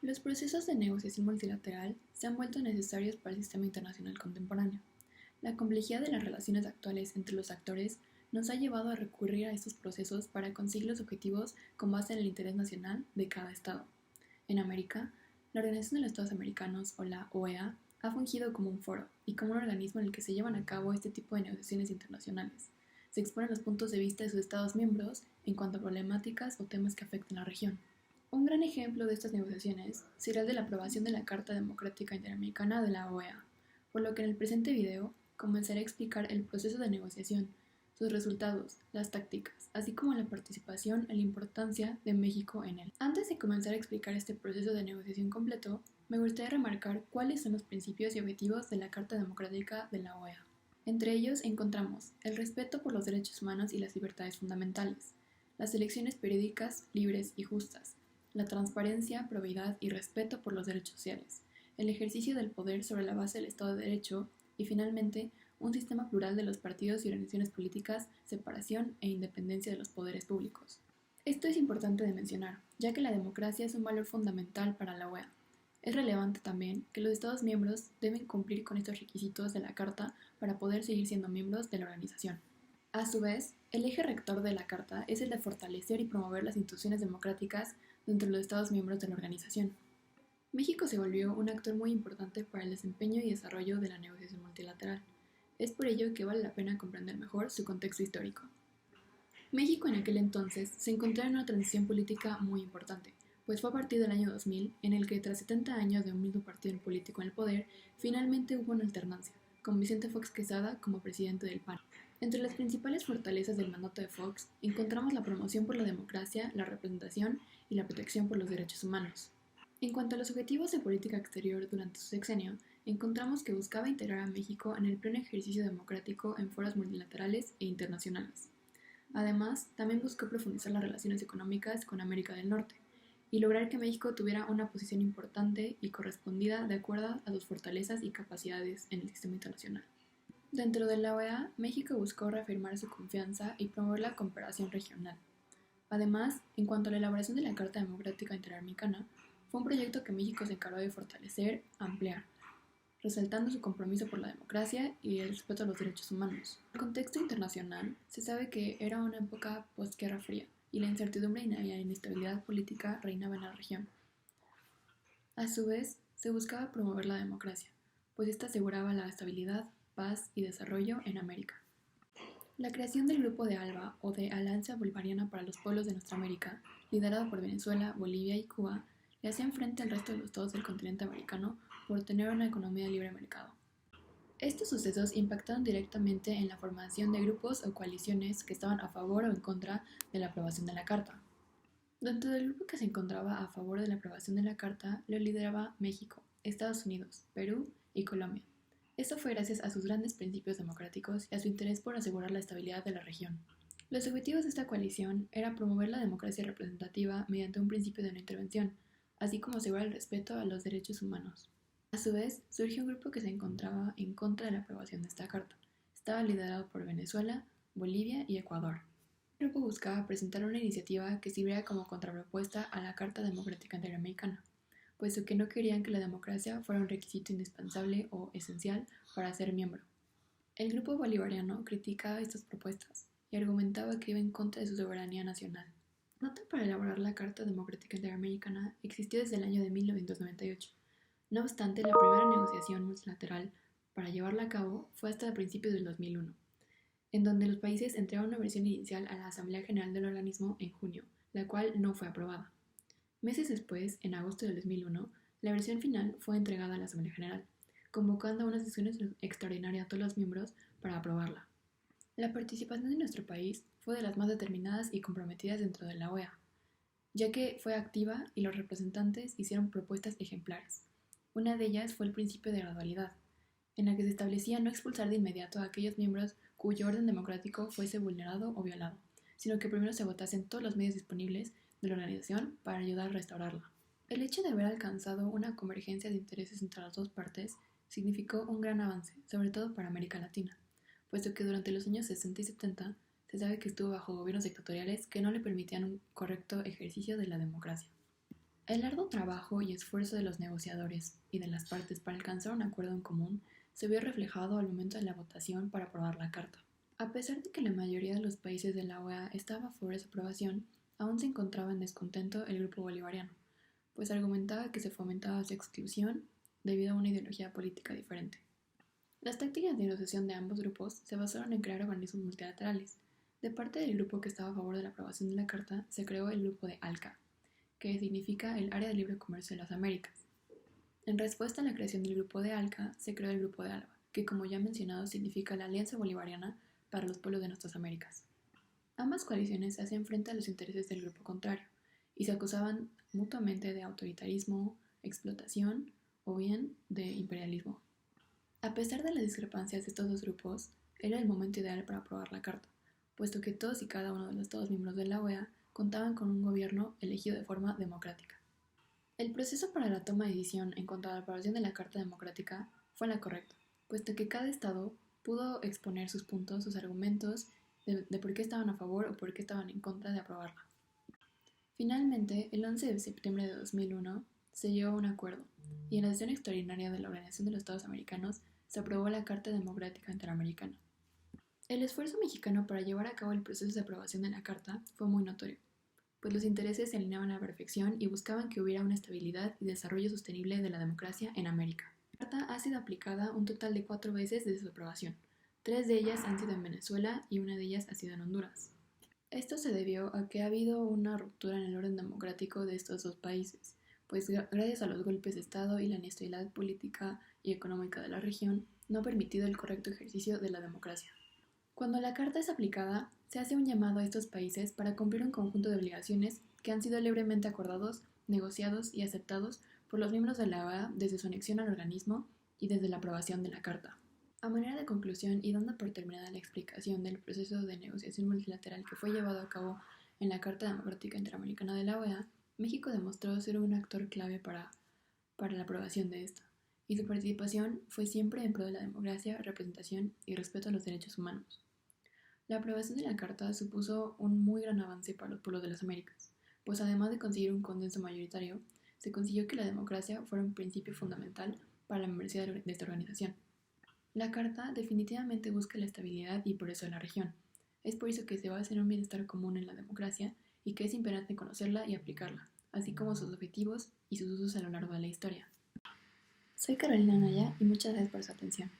Los procesos de negociación multilateral se han vuelto necesarios para el sistema internacional contemporáneo. La complejidad de las relaciones actuales entre los actores nos ha llevado a recurrir a estos procesos para conseguir los objetivos con base en el interés nacional de cada Estado. En América, la Organización de los Estados Americanos, o la OEA, ha fungido como un foro y como un organismo en el que se llevan a cabo este tipo de negociaciones internacionales. Se exponen los puntos de vista de sus Estados miembros en cuanto a problemáticas o temas que afecten a la región. Un gran ejemplo de estas negociaciones será el de la aprobación de la Carta Democrática Interamericana de la OEA, por lo que en el presente video comenzaré a explicar el proceso de negociación, sus resultados, las tácticas, así como la participación y la importancia de México en él. Antes de comenzar a explicar este proceso de negociación completo, me gustaría remarcar cuáles son los principios y objetivos de la Carta Democrática de la OEA. Entre ellos encontramos el respeto por los derechos humanos y las libertades fundamentales, las elecciones periódicas libres y justas, la transparencia, probidad y respeto por los derechos sociales, el ejercicio del poder sobre la base del Estado de Derecho y, finalmente, un sistema plural de los partidos y organizaciones políticas, separación e independencia de los poderes públicos. Esto es importante de mencionar, ya que la democracia es un valor fundamental para la OEA. Es relevante también que los Estados miembros deben cumplir con estos requisitos de la Carta para poder seguir siendo miembros de la organización. A su vez, el eje rector de la Carta es el de fortalecer y promover las instituciones democráticas dentro de los Estados miembros de la organización. México se volvió un actor muy importante para el desempeño y desarrollo de la negociación multilateral. Es por ello que vale la pena comprender mejor su contexto histórico. México en aquel entonces se encontraba en una transición política muy importante, pues fue a partir del año 2000 en el que, tras 70 años de un mismo partido político en el poder, finalmente hubo una alternancia, con Vicente Fox Quesada como presidente del PAN. Entre las principales fortalezas del mandato de Fox encontramos la promoción por la democracia, la representación y la protección por los derechos humanos. En cuanto a los objetivos de política exterior durante su sexenio, encontramos que buscaba integrar a México en el pleno ejercicio democrático en foros multilaterales e internacionales. Además, también buscó profundizar las relaciones económicas con América del Norte y lograr que México tuviera una posición importante y correspondida de acuerdo a sus fortalezas y capacidades en el sistema internacional. Dentro de la OEA, México buscó reafirmar su confianza y promover la cooperación regional. Además, en cuanto a la elaboración de la Carta Democrática Interamericana, fue un proyecto que México se encargó de fortalecer, ampliar, resaltando su compromiso por la democracia y el respeto a los derechos humanos. En el contexto internacional, se sabe que era una época postguerra fría y la incertidumbre y la inestabilidad política reinaba en la región. A su vez, se buscaba promover la democracia, pues esta aseguraba la estabilidad, paz y desarrollo en América. La creación del Grupo de ALBA, o de Alianza Bolivariana para los Pueblos de Nuestra América, liderado por Venezuela, Bolivia y Cuba, le hacían frente al resto de los estados del continente americano por tener una economía de libre mercado. Estos sucesos impactaron directamente en la formación de grupos o coaliciones que estaban a favor o en contra de la aprobación de la Carta. Dentro del grupo que se encontraba a favor de la aprobación de la Carta, lo lideraba México, Estados Unidos, Perú y Colombia. Esto fue gracias a sus grandes principios democráticos y a su interés por asegurar la estabilidad de la región. Los objetivos de esta coalición era promover la democracia representativa mediante un principio de no intervención, así como asegurar el respeto a los derechos humanos. A su vez, surgió un grupo que se encontraba en contra de la aprobación de esta carta. Estaba liderado por Venezuela, Bolivia y Ecuador. El grupo buscaba presentar una iniciativa que sirviera como contrapropuesta a la Carta Democrática Interamericana, puesto que no querían que la democracia fuera un requisito indispensable o esencial para ser miembro. El grupo bolivariano criticaba estas propuestas y argumentaba que iba en contra de su soberanía nacional. La nota para elaborar la Carta Democrática Interamericana existió desde el año de 1998. No obstante, la primera negociación multilateral para llevarla a cabo fue hasta principios del 2001, en donde los países entregaron una versión inicial a la Asamblea General del organismo en junio, la cual no fue aprobada. Meses después, en agosto del 2001, la versión final fue entregada a la Asamblea General, convocando a una sesión extraordinaria a todos los miembros para aprobarla. La participación de nuestro país fue de las más determinadas y comprometidas dentro de la OEA, ya que fue activa y los representantes hicieron propuestas ejemplares. Una de ellas fue el principio de gradualidad, en la que se establecía no expulsar de inmediato a aquellos miembros cuyo orden democrático fuese vulnerado o violado, sino que primero se agotasen todos los medios disponibles de la organización para ayudar a restaurarla. El hecho de haber alcanzado una convergencia de intereses entre las dos partes significó un gran avance, sobre todo para América Latina, puesto que durante los años 60 y 70 se sabe que estuvo bajo gobiernos dictatoriales que no le permitían un correcto ejercicio de la democracia. El arduo trabajo y esfuerzo de los negociadores y de las partes para alcanzar un acuerdo en común se vio reflejado al momento de la votación para aprobar la Carta. A pesar de que la mayoría de los países de la OEA estaba a favor de su aprobación, aún se encontraba en descontento el grupo bolivariano, pues argumentaba que se fomentaba su exclusión debido a una ideología política diferente. Las tácticas de negociación de ambos grupos se basaron en crear organismos multilaterales. De parte del grupo que estaba a favor de la aprobación de la Carta, se creó el grupo de ALCA, que significa el Área de Libre Comercio de las Américas. En respuesta a la creación del grupo de ALCA, se creó el grupo de ALBA, que como ya mencionado significa la Alianza Bolivariana para los Pueblos de nuestras Américas. Ambas coaliciones se hacían frente a los intereses del grupo contrario y se acusaban mutuamente de autoritarismo, explotación o bien de imperialismo. A pesar de las discrepancias de estos dos grupos, era el momento ideal para aprobar la Carta, puesto que todos y cada uno de los Estados miembros de la OEA contaban con un gobierno elegido de forma democrática. El proceso para la toma de decisión en cuanto a la aprobación de la Carta Democrática fue la correcta, puesto que cada estado pudo exponer sus puntos, sus argumentos de por qué estaban a favor o por qué estaban en contra de aprobarla. Finalmente, el 11 de septiembre de 2001 se llegó a un acuerdo, y en la sesión extraordinaria de la Organización de los Estados Americanos se aprobó la Carta Democrática Interamericana. El esfuerzo mexicano para llevar a cabo el proceso de aprobación de la Carta fue muy notorio, pues los intereses se alineaban a la perfección y buscaban que hubiera una estabilidad y desarrollo sostenible de la democracia en América. La Carta ha sido aplicada un total de 4 veces desde su aprobación. 3 de ellas han sido en Venezuela y una de ellas ha sido en Honduras. Esto se debió a que ha habido una ruptura en el orden democrático de estos dos países, pues gracias a los golpes de Estado y la inestabilidad política y económica de la región, no ha permitido el correcto ejercicio de la democracia. Cuando la Carta es aplicada, se hace un llamado a estos países para cumplir un conjunto de obligaciones que han sido libremente acordados, negociados y aceptados por los miembros de la OEA desde su anexión al organismo y desde la aprobación de la Carta. A manera de conclusión y dando por terminada la explicación del proceso de negociación multilateral que fue llevado a cabo en la Carta Democrática Interamericana de la OEA, México demostró ser un actor clave para la aprobación de esta, y su participación fue siempre en pro de la democracia, representación y respeto a los derechos humanos. La aprobación de la Carta supuso un muy gran avance para los pueblos de las Américas, pues además de conseguir un consenso mayoritario, se consiguió que la democracia fuera un principio fundamental para la membresía de esta organización. La Carta definitivamente busca la estabilidad y progreso de la región. Es por eso que se basa en un bienestar común en la democracia y que es imperante conocerla y aplicarla, así como sus objetivos y sus usos a lo largo de la historia. Soy Carolina Naya y muchas gracias por su atención.